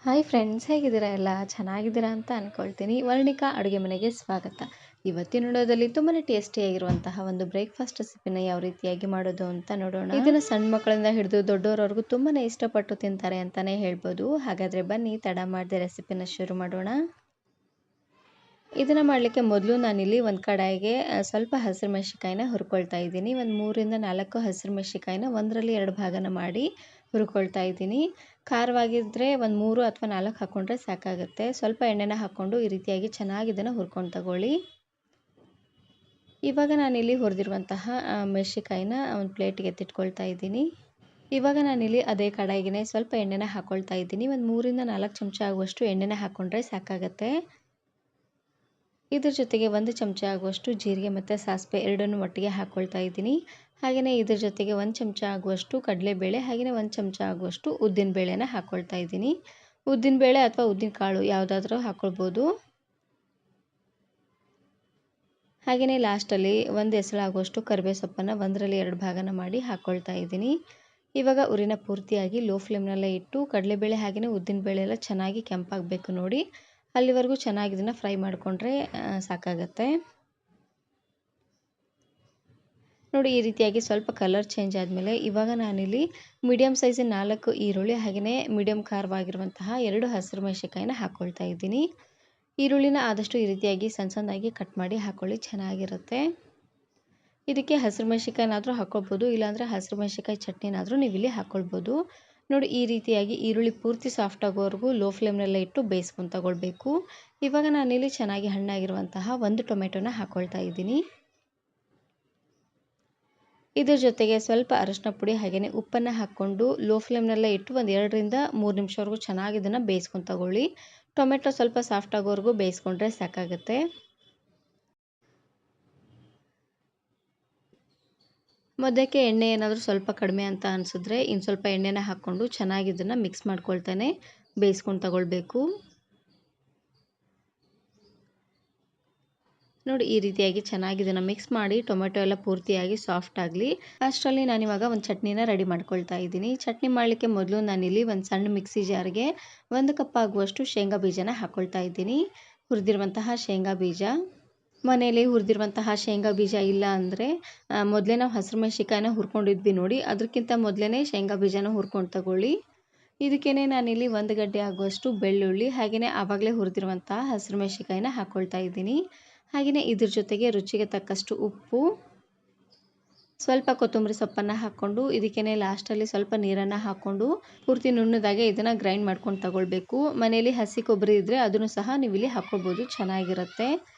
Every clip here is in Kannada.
ಹಾಯ್ ಫ್ರೆಂಡ್ಸ್, ಹೇಗಿದ್ದೀರಾ? ಎಲ್ಲ ಚೆನ್ನಾಗಿದ್ದೀರಾ ಅಂತ ಅಂದ್ಕೊಳ್ತೀನಿ. ವರ್ಣಿಕಾ ಅಡುಗೆ ಮನೆಗೆ ಸ್ವಾಗತ. ಇವತ್ತಿನ ವಿಡಿಯೋದಲ್ಲಿ ತುಂಬಾ ಟೇಸ್ಟಿಯಾಗಿರುವಂತಹ ಒಂದು ಬ್ರೇಕ್ಫಾಸ್ಟ್ ರೆಸಿಪಿನ ಯಾವ ರೀತಿಯಾಗಿ ಮಾಡೋದು ಅಂತ ನೋಡೋಣ. ಇದನ್ನು ಸಣ್ಣ ಮಕ್ಕಳಿಂದ ಹಿಡಿದು ದೊಡ್ಡವರವರೆಗೂ ತುಂಬಾ ಇಷ್ಟಪಟ್ಟು ತಿಂತಾರೆ ಅಂತಲೇ ಹೇಳ್ಬೋದು. ಹಾಗಾದರೆ ಬನ್ನಿ ತಡ ಮಾಡದೆ ರೆಸಿಪಿನ ಶುರು ಮಾಡೋಣ. ಇದನ್ನು ಮಾಡಲಿಕ್ಕೆ ಮೊದಲು ನಾನಿಲ್ಲಿ ಒಂದು ಕಡಾಯಿಗೆ ಸ್ವಲ್ಪ ಹಸಿರು ಮೆಣಸಿಕಾಯಿನ ಹುರ್ಕೊಳ್ತಾ ಇದ್ದೀನಿ. ಒಂದು 3ರಿಂದ 4 ಹಸಿರು ಮೆಣಸಿಕಾಯಿನ 1ರಲ್ಲಿ 2 ಭಾಗನ ಮಾಡಿ ಹುರ್ಕೊಳ್ತಾ ಇದ್ದೀನಿ. ಖಾರವಾಗಿದ್ದರೆ ಒಂದು 3 ಅಥವಾ 4 ಹಾಕ್ಕೊಂಡ್ರೆ ಸಾಕಾಗುತ್ತೆ. ಸ್ವಲ್ಪ ಎಣ್ಣೆನ ಹಾಕ್ಕೊಂಡು ಈ ರೀತಿಯಾಗಿ ಚೆನ್ನಾಗಿ ಇದನ್ನು ಹುರ್ಕೊಂಡು ತಗೊಳ್ಳಿ. ಇವಾಗ ನಾನಿಲ್ಲಿ ಹುರಿದಿರುವಂತಹ ಮೆಣಸಿಕಾಯಿನ ಒಂದು ಪ್ಲೇಟಿಗೆ ಎತ್ತಿಟ್ಕೊಳ್ತಾ ಇದ್ದೀನಿ. ಇವಾಗ ನಾನಿಲ್ಲಿ ಅದೇ ಕಡಾಯಿಗೆ ಸ್ವಲ್ಪ ಎಣ್ಣೆನ ಹಾಕ್ಕೊಳ್ತಾ ಇದ್ದೀನಿ. ಒಂದು 3ರಿಂದ 4 ಚಮಚ ಆಗುವಷ್ಟು ಎಣ್ಣೆನ ಹಾಕ್ಕೊಂಡ್ರೆ ಸಾಕಾಗುತ್ತೆ. ಇದ್ರ ಜೊತೆಗೆ 1 ಚಮಚ ಆಗುವಷ್ಟು ಜೀರಿಗೆ ಮತ್ತು ಸಾಸಿವೆ ಎರಡನ್ನೂ ಒಟ್ಟಿಗೆ ಹಾಕ್ಕೊಳ್ತಾ ಇದ್ದೀನಿ. ಹಾಗೆಯೇ ಇದ್ರ ಜೊತೆಗೆ 1 ಚಮಚ ಆಗುವಷ್ಟು ಕಡಲೆಬೇಳೆ ಹಾಗೆಯೇ 1 ಚಮಚ ಆಗುವಷ್ಟು ಉದ್ದಿನಬೇಳೆನ ಹಾಕ್ಕೊಳ್ತಾ ಇದ್ದೀನಿ. ಉದ್ದಿನಬೇಳೆ ಅಥವಾ ಉದ್ದಿನ ಕಾಳು ಯಾವುದಾದ್ರೂ ಹಾಕ್ಕೊಳ್ಬೋದು. ಹಾಗೆಯೇ ಲಾಸ್ಟಲ್ಲಿ 1 ಎಸಳಾಗುವಷ್ಟು ಕರಿಬೇವು ಸೊಪ್ಪನ್ನು 1ರಲ್ಲಿ 2 ಭಾಗನ ಮಾಡಿ ಹಾಕ್ಕೊಳ್ತಾ ಇದ್ದೀನಿ. ಇವಾಗ ಉರಿನ ಪೂರ್ತಿಯಾಗಿ ಲೋ ಫ್ಲೇಮ್ನಲ್ಲೇ ಇಟ್ಟು ಕಡಲೆಬೇಳೆ ಹಾಗೆಯೇ ಉದ್ದಿನಬೇಳೆ ಎಲ್ಲ ಚೆನ್ನಾಗಿ ಕೆಂಪಾಗಬೇಕು ನೋಡಿ. ಅಲ್ಲಿವರೆಗೂ ಚೆನ್ನಾಗಿ ಇದನ್ನು ಫ್ರೈ ಮಾಡಿಕೊಂಡ್ರೆ ಸಾಕಾಗತ್ತೆ. ನೋಡಿ, ಈ ರೀತಿಯಾಗಿ ಸ್ವಲ್ಪ ಕಲರ್ ಚೇಂಜ್ ಆದಮೇಲೆ ಇವಾಗ ನಾನಿಲ್ಲಿ ಮೀಡಿಯಮ್ ಸೈಜಿನ 4 ಈರುಳ್ಳಿ ಹಾಗೆಯೇ ಮೀಡಿಯಮ್ ಖಾರವಾಗಿರುವಂತಹ 2 ಹಸಿರು ಮೆಣಸಿಕಾಯಿನ ಹಾಕ್ಕೊಳ್ತಾ ಇದ್ದೀನಿ. ಈರುಳ್ಳಿನ ಆದಷ್ಟು ಈ ರೀತಿಯಾಗಿ ಸಣ್ಣ ಸಣ್ಣದಾಗಿ ಕಟ್ ಮಾಡಿ ಹಾಕ್ಕೊಳ್ಳಿ, ಚೆನ್ನಾಗಿರುತ್ತೆ. ಇದಕ್ಕೆ ಹಸಿರು ಮೆಣಸಿಕಾಯಿನಾದರೂ ಹಾಕ್ಕೊಳ್ಬೋದು, ಇಲ್ಲಾಂದರೆ ಹಸಿರು ಮೆಣಸಿಕಾಯಿ ಚಟ್ನಿನಾದರೂ ನೀವು ಇಲ್ಲಿ ಹಾಕ್ಕೊಳ್ಬೋದು. ನೋಡಿ, ಈ ರೀತಿಯಾಗಿ ಈರುಳ್ಳಿ ಪೂರ್ತಿ ಸಾಫ್ಟ್ ಆಗೋವರೆಗೂ ಲೋ ಫ್ಲೇಮ್ನಲ್ಲೇ ಇಟ್ಟು ಬೇಯಿಸ್ಕೊಂಡು ತಗೊಳ್ಬೇಕು. ಇವಾಗ ನಾನಿಲ್ಲಿ ಚೆನ್ನಾಗಿ ಹಣ್ಣಾಗಿರುವಂತಹ 1 ಟೊಮೆಟೊನ ಹಾಕ್ಕೊಳ್ತಾ ಇದ್ದೀನಿ. ಇದ್ರ ಜೊತೆಗೆ ಸ್ವಲ್ಪ ಅರಿಶಿನ ಪುಡಿ ಹಾಗೆಯೇ ಉಪ್ಪನ್ನು ಹಾಕ್ಕೊಂಡು ಲೋ ಫ್ಲೇಮ್ನಲ್ಲೇ ಇಟ್ಟು ಒಂದು 2ರಿಂದ 3 ನಿಮಿಷವರೆಗೂ ಚೆನ್ನಾಗಿ ಇದನ್ನು ಬೇಯಿಸ್ಕೊಂಡು ತಗೊಳ್ಳಿ. ಟೊಮೆಟೊ ಸ್ವಲ್ಪ ಸಾಫ್ಟ್ ಆಗೋವರೆಗೂ ಬೇಯಿಸ್ಕೊಂಡ್ರೆ ಸಾಕಾಗುತ್ತೆ. ಮಧ್ಯಕ್ಕೆ ಎಣ್ಣೆ ಏನಾದರೂ ಸ್ವಲ್ಪ ಕಡಿಮೆ ಅಂತ ಅನಿಸಿದ್ರೆ ಇನ್ನು ಸ್ವಲ್ಪ ಎಣ್ಣೆನ ಹಾಕ್ಕೊಂಡು ಚೆನ್ನಾಗಿ ಇದನ್ನು ಮಿಕ್ಸ್ ಮಾಡ್ಕೊಳ್ತಾನೆ ಬೇಯಿಸ್ಕೊಂಡು ತಗೊಳ್ಬೇಕು. ನೋಡಿ, ಈ ರೀತಿಯಾಗಿ ಚೆನ್ನಾಗಿ ಇದನ್ನು ಮಿಕ್ಸ್ ಮಾಡಿ ಟೊಮೆಟೊ ಎಲ್ಲ ಪೂರ್ತಿಯಾಗಿ ಸಾಫ್ಟ್ ಆಗಲಿ. ಅಷ್ಟರಲ್ಲಿ ನಾನಿವಾಗ ಒಂದು ಚಟ್ನಿನ ರೆಡಿ ಮಾಡ್ಕೊಳ್ತಾ ಇದ್ದೀನಿ. ಚಟ್ನಿ ಮಾಡಲಿಕ್ಕೆ ಮೊದಲು ನಾನಿಲ್ಲಿ ಒಂದು ಸಣ್ಣ ಮಿಕ್ಸಿ ಜಾರ್ಗೆ 1 ಕಪ್ ಆಗುವಷ್ಟು ಶೇಂಗಾ ಬೀಜನ ಹಾಕ್ಕೊಳ್ತಾ ಇದ್ದೀನಿ. ಹುರಿದಿರುವಂತಹ ಶೇಂಗಾ ಬೀಜ. ಮನೆಯಲ್ಲಿ ಹುರಿದಿರುವಂತಹ ಶೇಂಗಾ ಬೀಜ ಇಲ್ಲ ಅಂದರೆ ಮೊದಲೇ ನಾವು ಹಸಿರು ಮೆಣಸಿಕಾಯಿನ ಹುರ್ಕೊಂಡಿದ್ವಿ ನೋಡಿ, ಅದಕ್ಕಿಂತ ಮೊದಲೇ ಶೇಂಗಾ ಬೀಜನ ಹುರ್ಕೊಂಡು ತಗೊಳ್ಳಿ. ಇದಕ್ಕೇ ನಾನಿಲ್ಲಿ 1 ಗಡ್ಡೆ ಆಗುವಷ್ಟು ಬೆಳ್ಳುಳ್ಳಿ ಹಾಗೆಯೇ ಆವಾಗಲೇ ಹುರಿದಿರುವಂತಹ ಹಸಿರು ಮೆಣಸಿಕಾಯಿನ ಹಾಕ್ಕೊಳ್ತಾ ಇದ್ದೀನಿ. ಹಾಗೆಯೇ ಇದ್ರ ಜೊತೆಗೆ ರುಚಿಗೆ ತಕ್ಕಷ್ಟು ಉಪ್ಪು, ಸ್ವಲ್ಪ ಕೊತ್ತಂಬರಿ ಸೊಪ್ಪನ್ನು ಹಾಕ್ಕೊಂಡು ಇದಕ್ಕೇ ಲಾಸ್ಟಲ್ಲಿ ಸ್ವಲ್ಪ ನೀರನ್ನು ಹಾಕ್ಕೊಂಡು ಪೂರ್ತಿ ನುಣ್ಣದಾಗೆ ಇದನ್ನು ಗ್ರೈಂಡ್ ಮಾಡ್ಕೊಂಡು ತಗೊಳ್ಬೇಕು. ಮನೆಯಲ್ಲಿ ಹಸಿ ಕೊಬ್ಬರಿ ಇದ್ದರೆ ಅದನ್ನು ಸಹ ನೀವು ಇಲ್ಲಿ ಹಾಕ್ಕೊಳ್ಬೋದು, ಚೆನ್ನಾಗಿರುತ್ತೆ.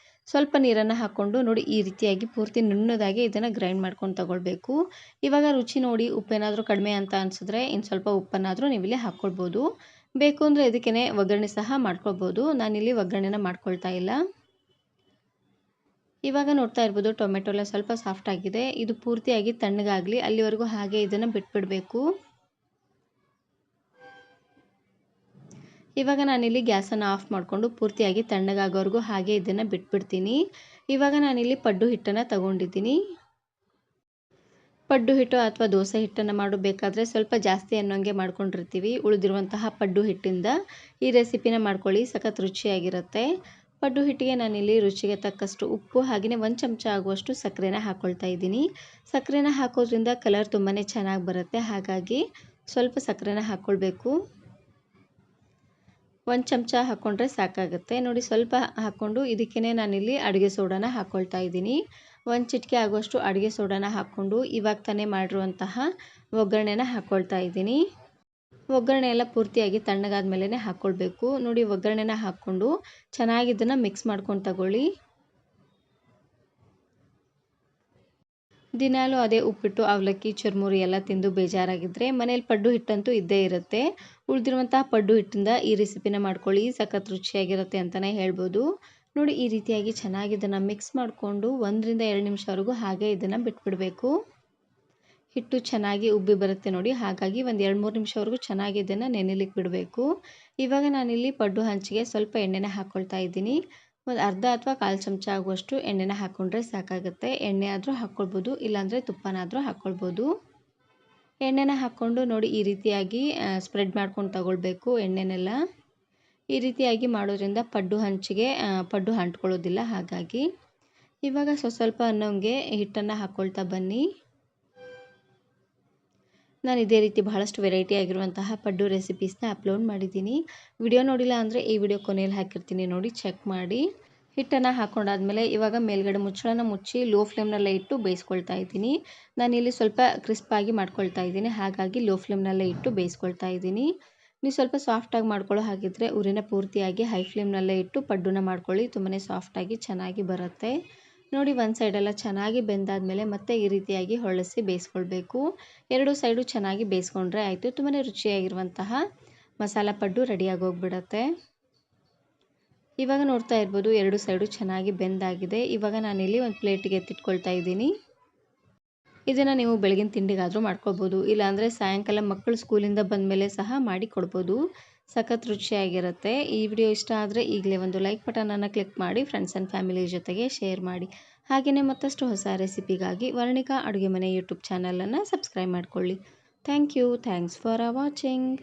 ಸ್ವಲ್ಪ ನೀರನ್ನು ಹಾಕ್ಕೊಂಡು ನೋಡಿ, ಈ ರೀತಿಯಾಗಿ ಪೂರ್ತಿ ನುಣ್ಣದಾಗಿ ಇದನ್ನು ಗ್ರೈಂಡ್ ಮಾಡ್ಕೊಂಡು ತಗೊಳ್ಬೇಕು. ಇವಾಗ ರುಚಿ ನೋಡಿ, ಉಪ್ಪೇನಾದರೂ ಕಡಿಮೆ ಅಂತ ಅನಿಸಿದ್ರೆ ಇನ್ನು ಸ್ವಲ್ಪ ಉಪ್ಪನ್ನಾದರೂ ನೀವು ಇಲ್ಲಿ ಹಾಕ್ಕೊಳ್ಬೋದು. ಬೇಕು ಅಂದರೆ ಇದಕ್ಕೇ ಒಗ್ಗರಣೆ ಸಹ ಮಾಡ್ಕೊಳ್ಬೋದು. ನಾನಿಲ್ಲಿ ಒಗ್ಗರಣೆನ ಮಾಡ್ಕೊಳ್ತಾ ಇಲ್ಲ. ಇವಾಗ ನೋಡ್ತಾ ಇರ್ಬೋದು ಟೊಮೆಟೊ ಎಲ್ಲ ಸ್ವಲ್ಪ ಸಾಫ್ಟ್ ಆಗಿದೆ. ಇದು ಪೂರ್ತಿಯಾಗಿ ತಣ್ಣಗಾಗಲಿ, ಅಲ್ಲಿವರೆಗೂ ಹಾಗೆ ಇದನ್ನು ಬಿಟ್ಬಿಡಬೇಕು. ಇವಾಗ ನಾನಿಲ್ಲಿ ಗ್ಯಾಸನ್ನು ಆಫ್ ಮಾಡಿಕೊಂಡು ಪೂರ್ತಿಯಾಗಿ ತಣ್ಣಗಾಗೋವರೆಗೂ ಹಾಗೆ ಇದನ್ನು ಬಿಟ್ಬಿಡ್ತೀನಿ. ಇವಾಗ ನಾನಿಲ್ಲಿ ಪಡ್ಡು ಹಿಟ್ಟನ್ನು ತಗೊಂಡಿದ್ದೀನಿ. ಪಡ್ಡು ಹಿಟ್ಟು ಅಥವಾ ದೋಸೆ ಹಿಟ್ಟನ್ನು ಮಾಡಬೇಕಾದ್ರೆ ಸ್ವಲ್ಪ ಜಾಸ್ತಿ ಅನ್ನೋಂಗೆ ಮಾಡ್ಕೊಂಡಿರ್ತೀವಿ. ಉಳಿದಿರುವಂತಹ ಪಡ್ಡು ಹಿಟ್ಟಿಂದ ಈ ರೆಸಿಪಿನ ಮಾಡ್ಕೊಳ್ಳಿ, ಸಖತ್ ರುಚಿಯಾಗಿರುತ್ತೆ. ಪಡ್ಡು ಹಿಟ್ಟಿಗೆ ನಾನಿಲ್ಲಿ ರುಚಿಗೆ ತಕ್ಕಷ್ಟು ಉಪ್ಪು ಹಾಗೆಯೇ 1 ಚಮಚ ಆಗುವಷ್ಟು ಸಕ್ಕರೆನ ಹಾಕ್ಕೊಳ್ತಾ ಇದ್ದೀನಿ. ಸಕ್ಕರೆನ ಹಾಕೋದ್ರಿಂದ ಕಲರ್ ತುಂಬಾ ಚೆನ್ನಾಗಿ ಬರುತ್ತೆ, ಹಾಗಾಗಿ ಸ್ವಲ್ಪ ಸಕ್ಕರೆನ ಹಾಕ್ಕೊಳ್ಬೇಕು. 1 ಚಮಚ ಹಾಕ್ಕೊಂಡ್ರೆ ಸಾಕಾಗುತ್ತೆ. ನೋಡಿ, ಸ್ವಲ್ಪ ಹಾಕ್ಕೊಂಡು ಇದಕ್ಕೇ ನಾನಿಲ್ಲಿ ಅಡುಗೆ ಸೋಡಾನ ಹಾಕ್ಕೊಳ್ತಾ ಇದ್ದೀನಿ. 1 ಚಿಟಿಕೆ ಆಗುವಷ್ಟು ಅಡುಗೆ ಸೋಡಾನ ಹಾಕ್ಕೊಂಡು ಇವಾಗ ತಾನೇ ಮಾಡಿರುವಂತಹ ಒಗ್ಗರಣೆನ ಹಾಕ್ಕೊಳ್ತಾ ಇದ್ದೀನಿ. ಒಗ್ಗರಣೆ ಎಲ್ಲ ಪೂರ್ತಿಯಾಗಿ ತಣ್ಣಗಾದ ಮೇಲೇ ಹಾಕ್ಕೊಳ್ಬೇಕು. ನೋಡಿ, ಒಗ್ಗರಣೆನ ಹಾಕ್ಕೊಂಡು ಚೆನ್ನಾಗಿ ಇದನ್ನು ಮಿಕ್ಸ್ ಮಾಡ್ಕೊಂಡು ತಗೊಳ್ಳಿ. ದಿನಾಲೂ ಅದೇ ಉಪ್ಪಿಟ್ಟು ಅವಲಕ್ಕಿ ಚುರುಮುರಿ ಎಲ್ಲ ತಿಂದು ಬೇಜಾರಾಗಿದ್ದರೆ ಮನೇಲಿ ಪಡ್ಡು ಹಿಟ್ಟಂತೂ ಇದ್ದೇ ಇರುತ್ತೆ. ಉಳಿದಿರುವಂತಹ ಪಡ್ಡು ಹಿಟ್ಟಿಂದ ಈ ರೆಸಿಪಿನ ಮಾಡ್ಕೊಳ್ಳಿ, ಸಖತ್ ರುಚಿಯಾಗಿರುತ್ತೆ ಅಂತಲೇ ಹೇಳ್ಬೋದು. ನೋಡಿ, ಈ ರೀತಿಯಾಗಿ ಚೆನ್ನಾಗಿ ಇದನ್ನು ಮಿಕ್ಸ್ ಮಾಡಿಕೊಂಡು 1ರಿಂದ 2 ನಿಮಿಷವರೆಗೂ ಹಾಗೆ ಇದನ್ನು ಬಿಟ್ಬಿಡಬೇಕು. ಹಿಟ್ಟು ಚೆನ್ನಾಗಿ ಉಬ್ಬಿ ಬರುತ್ತೆ ನೋಡಿ, ಹಾಗಾಗಿ ಒಂದು 2-3 ನಿಮಿಷವರೆಗೂ ಚೆನ್ನಾಗಿ ಇದನ್ನು ನೆನೆಲಿಕ್ಕೆ ಬಿಡಬೇಕು. ಇವಾಗ ನಾನಿಲ್ಲಿ ಪಡ್ಡು ಹಂಚಿಗೆ ಸ್ವಲ್ಪ ಎಣ್ಣೆನ ಹಾಕ್ಕೊಳ್ತಾ ಇದ್ದೀನಿ. ಒಂದು ಅರ್ಧ ಅಥವಾ 1/4 ಚಮಚ ಆಗುವಷ್ಟು ಎಣ್ಣೆನ ಹಾಕ್ಕೊಂಡ್ರೆ ಸಾಕಾಗುತ್ತೆ. ಎಣ್ಣೆ ಆದರೂ ಹಾಕ್ಕೊಳ್ಬೋದು, ಇಲ್ಲಾಂದರೆ ತುಪ್ಪನಾದರೂ ಹಾಕ್ಕೊಳ್ಬೋದು. ಎಣ್ಣೆನ ಹಾಕ್ಕೊಂಡು ನೋಡಿ, ಈ ರೀತಿಯಾಗಿ ಸ್ಪ್ರೆಡ್ ಮಾಡ್ಕೊಂಡು ತಗೊಳ್ಬೇಕು ಎಣ್ಣೆನೆಲ್ಲ. ಈ ರೀತಿಯಾಗಿ ಮಾಡೋದ್ರಿಂದ ಪಡ್ಡು ಅಂಟ್ಕೊಳ್ಳೋದಿಲ್ಲ. ಹಾಗಾಗಿ ಇವಾಗ ಸ್ವಲ್ಪ ಅನ್ನಂಗೆ ಹಿಟ್ಟನ್ನು ಹಾಕ್ಕೊಳ್ತಾ ಬನ್ನಿ. ನಾನು ಇದೇ ರೀತಿ ಬಹಳಷ್ಟು ವೆರೈಟಿ ಆಗಿರುವಂತಹ ಪಡ್ಡು ರೆಸಿಪೀಸ್ನ ಅಪ್ಲೋಡ್ ಮಾಡಿದ್ದೀನಿ. ವಿಡಿಯೋ ನೋಡಿಲ್ಲ ಅಂದರೆ ಈ ವಿಡಿಯೋ ಕೊನೆಯಲ್ಲಿ ಹಾಕಿರ್ತೀನಿ, ನೋಡಿ ಚೆಕ್ ಮಾಡಿ. ಹಿಟ್ಟನ್ನು ಹಾಕ್ಕೊಂಡಾದ್ಮೇಲೆ ಇವಾಗ ಮೇಲ್ಗಡೆ ಮುಚ್ಚಳನ ಮುಚ್ಚಿ ಲೋ ಫ್ಲೇಮ್ನಲ್ಲೇ ಇಟ್ಟು ಬೇಯಿಸ್ಕೊಳ್ತಾ ಇದ್ದೀನಿ. ನಾನಿಲ್ಲಿ ಸ್ವಲ್ಪ ಕ್ರಿಸ್ಪಾಗಿ ಮಾಡ್ಕೊಳ್ತಾ ಇದ್ದೀನಿ, ಹಾಗಾಗಿ ಲೋ ಫ್ಲೇಮ್ನಲ್ಲೇ ಇಟ್ಟು ಬೇಯಿಸ್ಕೊಳ್ತಾ ಇದ್ದೀನಿ. ನೀವು ಸ್ವಲ್ಪ ಸಾಫ್ಟಾಗಿ ಮಾಡ್ಕೊಳ್ಳೋ ಹಾಗಿದ್ರೆ ಉರಿನ ಪೂರ್ತಿಯಾಗಿ ಹೈ ಫ್ಲೇಮ್ನಲ್ಲೇ ಇಟ್ಟು ಪಡ್ಡುನ ಮಾಡ್ಕೊಳ್ಳಿ, ತುಂಬಾ ಸಾಫ್ಟಾಗಿ ಚೆನ್ನಾಗಿ ಬರುತ್ತೆ. ನೋಡಿ ಒಂದು ಸೈಡೆಲ್ಲ ಚೆನ್ನಾಗಿ ಬೆಂದಾದ್ಮೇಲೆ ಮತ್ತೆ ಈ ರೀತಿಯಾಗಿ ಹೊಳಸಿ ಬೇಯಿಸ್ಕೊಳ್ಬೇಕು. ಎರಡು ಸೈಡು ಚೆನ್ನಾಗಿ ಬೇಯಿಸ್ಕೊಂಡ್ರೆ ಆಯಿತು. ತುಂಬಾ ರುಚಿಯಾಗಿರುವಂತಹ ಮಸಾಲ ಪಡ್ಡು ರೆಡಿಯಾಗಿ ಹೋಗ್ಬಿಡತ್ತೆ. ಇವಾಗ ನೋಡ್ತಾ ಇರ್ಬೋದು ಎರಡು ಸೈಡು ಚೆನ್ನಾಗಿ ಬೆಂದಾಗಿದೆ. ಇವಾಗ ನಾನಿಲ್ಲಿ ಒಂದು ಪ್ಲೇಟಿಗೆ ಎತ್ತಿಟ್ಕೊಳ್ತಾ ಇದ್ದೀನಿ. ಇದನ್ನು ನೀವು ಬೆಳಗಿನ ತಿಂಡಿಗಾದರೂ ಮಾಡ್ಕೊಳ್ಬೋದು, ಇಲ್ಲಾಂದರೆ ಸಾಯಂಕಾಲ ಮಕ್ಕಳು ಸ್ಕೂಲಿಂದ ಬಂದಮೇಲೆ ಸಹ ಮಾಡಿ ಕೊಡ್ಬೋದು. ಸಖತ್ ರುಚಿಯಾಗಿರುತ್ತೆ. ಈ ವಿಡಿಯೋ ಇಷ್ಟ ಆದರೆ ಈಗಲೇ ಒಂದು ಲೈಕ್ ಬಟನನ್ನು ಕ್ಲಿಕ್ ಮಾಡಿ ಫ್ರೆಂಡ್ಸ್ ಆ್ಯಂಡ್ ಫ್ಯಾಮಿಲಿ ಜೊತೆಗೆ ಶೇರ್ ಮಾಡಿ. ಹಾಗೆಯೇ ಮತ್ತಷ್ಟು ಹೊಸ ರೆಸಿಪಿಗಾಗಿ ವರ್ಣಿಕಾ ಅಡುಗೆ ಮನೆ ಯೂಟ್ಯೂಬ್ ಚಾನಲನ್ನು ಸಬ್ಸ್ಕ್ರೈಬ್ ಮಾಡ್ಕೊಳ್ಳಿ. Thanks for watching.